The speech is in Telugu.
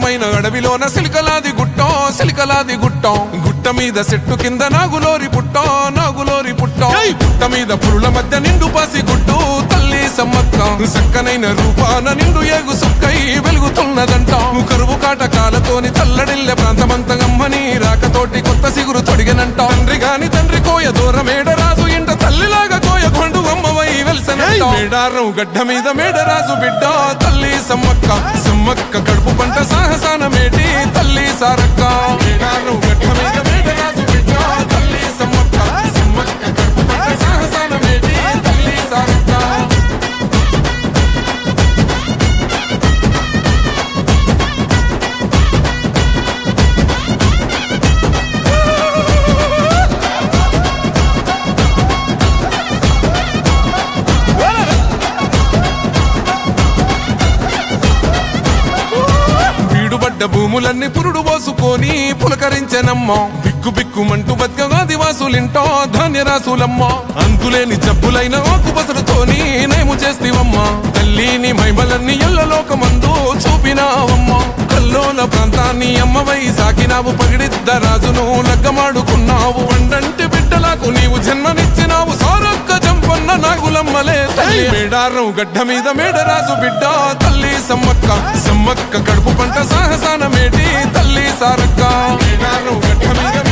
అందమైన అడవిలోన సిలికలాది గుట్టం గుట్ట మీద చెట్టు కింద నాగులోరి పుట్టం పుట్ట మీద పురుల మధ్య నిండు పాసి గుట్టు తల్లి సమ్మక్క సక్కనైన రూపాన నిండు ఏగు సుక్కై వెలుగుతున్నదంట కరువు కాటకాలతోని తల్లడిల్లె ప్రాంతమంతగమ్మని రాకతోటి కొత్త సిగురు తొడిగనంట తండ్రి కోయ దూరమేడరాజు ఇంట తల్లిలాగా కోయ కొండు అమ్మవై వెలిసనంట మేడారం గడ్డ మీద మేడరాజు బిడ్డ తల్లి సమ్మక్క కడుపు పంట సాహసాన మేటి తల్లి సారక్క మేడారం గడ్డ మీద మేడరాజు బిడ్డ తల్లి సమ్మక్క కడుపు పంట సాహసాన మేటి తల్లి సారక్క భూములన్నీ పురుడు పోసుకొని పులకరించెనమ్మా బిక్కుమంటూ బతుకగా దివాసులింటో ధాన్యరాసులమ్మా అంతులేని జబ్బులైన ఆకుపసరుతోని నయము చేస్తివమ్మా తల్లిని మైమలన్నీ ఎల్లలోకమందు చూపినావమ్మా కల్లోల ప్రాంతాన్ని అమ్మవై సాకినావు పగిడిద్ద రాజును లగ్గమాడుకున్నావు వండంటి బిడ్డలకు నీవు జన్మనిచ్చినావు సారొక్క జంపన్న నాగులమ్మలే తల్లి మేడారం గడ్డ మీద మేడరాజు బిడ్డ తల్లి సమ్మక్క కడుపు పంట సాహసాన మేటి తల్లి సారక్క మేడారం గడ్డ మీద